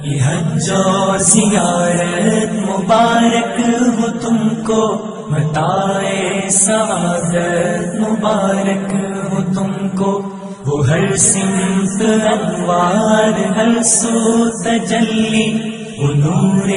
یہ حج اور زیارت مبارک ہو تم کو، متاع سعادت مبارک ہو تم کو، وہ ہر سمت انوار ہر سو تجلی، وہ نور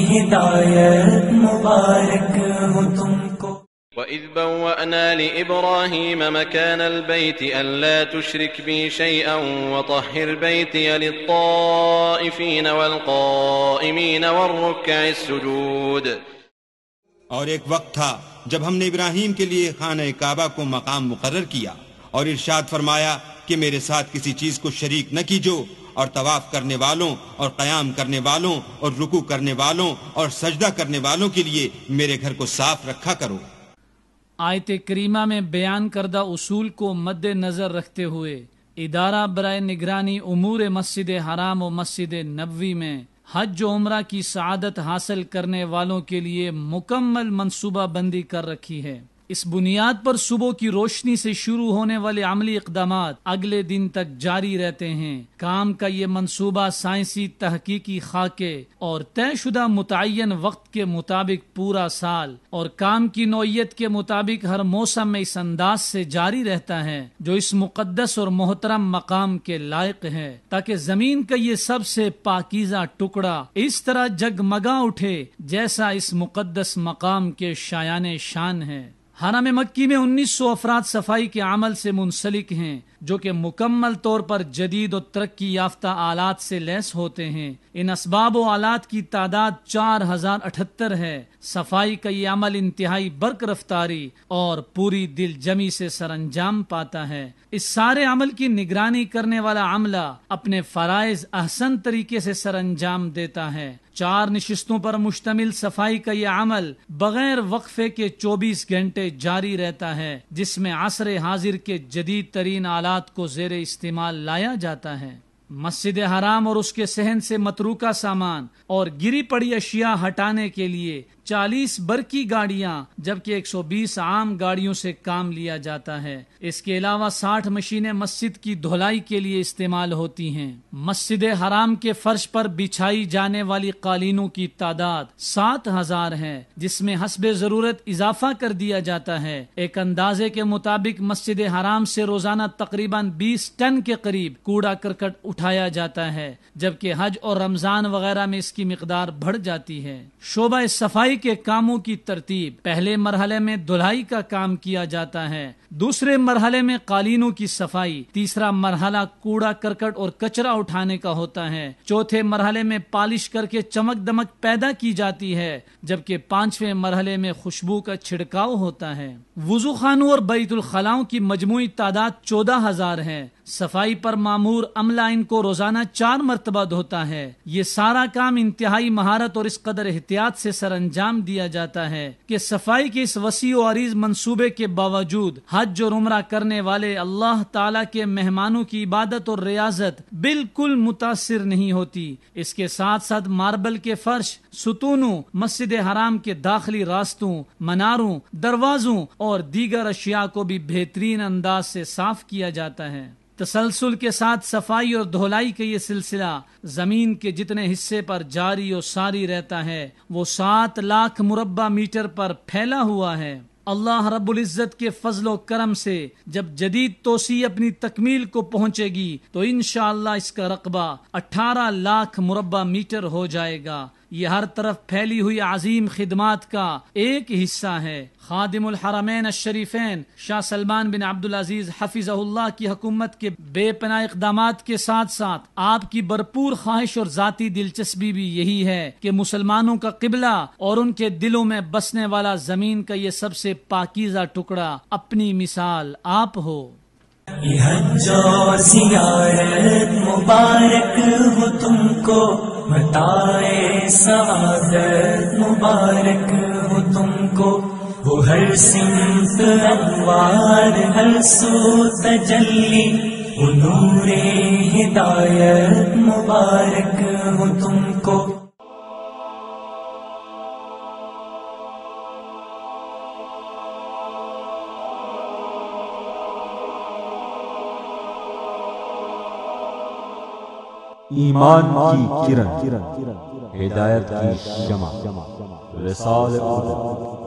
ہدایت مبارک ہو تم کو۔ وَإِذْ بَوَّأْنَا لِإِبْرَاهِيمَ مَكَانَ الْبَيْتِ أَلَّا تُشْرِكْ بِي شَيْئًا وَطَهِّرْ بَيْتِيَ لِلطَّائِفِينَ وَالْقَائِمِينَ وَالرُّكَّعِ السُّجُودِ۔ اور ایک وقت تھا جب ہم نے ابراہیم کے لیے خانہ کعبہ کو مقام مقرر کیا اور ارشاد فرمایا کہ میرے ساتھ کسی چیز کو شریک نہ کیجو، اور طواف کرنے والوں اور قیام کرنے والوں اور رکوع کرنے والوں اور سجدہ کرنے والوں کے لیے میرے گھر کو صاف رکھا کرو۔ آیت کریمہ میں بیان کردہ اصول کو مد نظر رکھتے ہوئے ادارہ برائے نگرانی امور مسجد حرام و مسجد نبوی میں حج و عمرہ کی سعادت حاصل کرنے والوں کے لیے مکمل منصوبہ بندی کر رکھی ہے۔ اس بنیاد پر صبح کی روشنی سے شروع ہونے والے عملی اقدامات اگلے دن تک جاری رہتے ہیں۔ کام کا یہ منصوبہ سائنسی تحقیقی خاکے اور طے شدہ متعین وقت کے مطابق پورا سال اور کام کی نوعیت کے مطابق ہر موسم میں اس انداز سے جاری رہتا ہے جو اس مقدس اور محترم مقام کے لائق ہے، تاکہ زمین کا یہ سب سے پاکیزہ ٹکڑا اس طرح جگمگا اٹھے جیسا اس مقدس مقام کے شایان شان ہے۔ حرم مکی میں 1900 افراد صفائی کے عمل سے منسلک ہیں جو کہ مکمل طور پر جدید و ترقی یافتہ آلات سے لیس ہوتے ہیں۔ ان اسباب و آلات کی تعداد 4078 ہے۔ صفائی کا یہ عمل انتہائی برق رفتاری اور پوری دل جمی سے سر انجام پاتا ہے۔ اس سارے عمل کی نگرانی کرنے والا عملہ اپنے فرائض احسن طریقے سے سر انجام دیتا ہے۔ 4 نشستوں پر مشتمل صفائی کا یہ عمل بغیر وقفے کے 24 گھنٹے جاری رہتا ہے، جس میں عصر حاضر کے جدید ترین آلات کو زیر استعمال لایا جاتا ہے۔ مسجد حرام اور اس کے صحن سے متروکہ سامان اور گری پڑی اشیاء ہٹانے کے لیے 40 برقی گاڑیاں جبکہ 120 عام گاڑیوں سے کام لیا جاتا ہے۔ اس کے علاوہ 60 مشینیں مسجد کی دھلائی کے لیے استعمال ہوتی ہیں۔ مسجد حرام کے فرش پر بچھائی جانے والی قالینوں کی تعداد 7000 ہے، جس میں حسب ضرورت اضافہ کر دیا جاتا ہے۔ ایک اندازے کے مطابق مسجد حرام سے روزانہ تقریباً 20 ٹن کے قریب کوڑا کرکٹ اٹھایا جاتا ہے، جبکہ حج اور رمضان وغیرہ میں اس کی مقدار بڑھ جاتی ہے۔ شعبہ صفائی کے کاموں کی ترتیب: پہلے مرحلے میں دھلائی کا کام کیا جاتا ہے، دوسرے مرحلے میں قالینوں کی صفائی، تیسرا مرحلہ کوڑا کرکٹ اور کچرا اٹھانے کا ہوتا ہے، چوتھے مرحلے میں پالش کر کے چمک دمک پیدا کی جاتی ہے، جبکہ 5ویں مرحلے میں خوشبو کا چھڑکاؤ ہوتا ہے۔ وضو خانوں اور بیت الخلاؤں کی مجموعی تعداد 14000 ہے۔ صفائی پر مامور عملہ ان کو روزانہ 4 مرتبہ دھوتا ہے۔ یہ سارا کام انتہائی مہارت اور اس قدر احتیاط سے سر انجام دیا جاتا ہے کہ صفائی کے اس وسیع و عریض منصوبے کے باوجود حج اور عمرہ کرنے والے اللہ تعالیٰ کے مہمانوں کی عبادت اور ریاضت بالکل متاثر نہیں ہوتی۔ اس کے ساتھ ساتھ ماربل کے فرش، ستونوں، مسجد حرام کے داخلی راستوں، مناروں، دروازوں اور دیگر اشیاء کو بھی بہترین انداز سے صاف کیا جاتا ہے۔ تسلسل کے ساتھ صفائی اور دھلائی کا یہ سلسلہ زمین کے جتنے حصے پر جاری و ساری رہتا ہے وہ 7 لاکھ مربع میٹر پر پھیلا ہوا ہے۔ اللہ رب العزت کے فضل و کرم سے جب جدید توسیع اپنی تکمیل کو پہنچے گی تو انشاءاللہ اس کا رقبہ 18 لاکھ مربع میٹر ہو جائے گا۔ یہ ہر طرف پھیلی ہوئی عظیم خدمات کا ایک حصہ ہے۔ خادم الحرمین الشریفین شاہ سلمان بن عبدالعزیز حفظہ اللہ کی حکومت کے بے پناہ اقدامات کے ساتھ ساتھ آپ کی بھرپور خواہش اور ذاتی دلچسپی بھی یہی ہے کہ مسلمانوں کا قبلہ اور ان کے دلوں میں بسنے والا زمین کا یہ سب سے پاکیزہ ٹکڑا اپنی مثال آپ ہو۔ یہ حج اور زیارت مبارک ہو تم کو، متاع سعادت مبارک ہو تم کو، وہ ہر سمت انوار ہر سو تجلی، وہ نور ہدایت مبارک ہو تم کو۔ ایمان کی کرن، ہدایت کی شمع، وصال اردو۔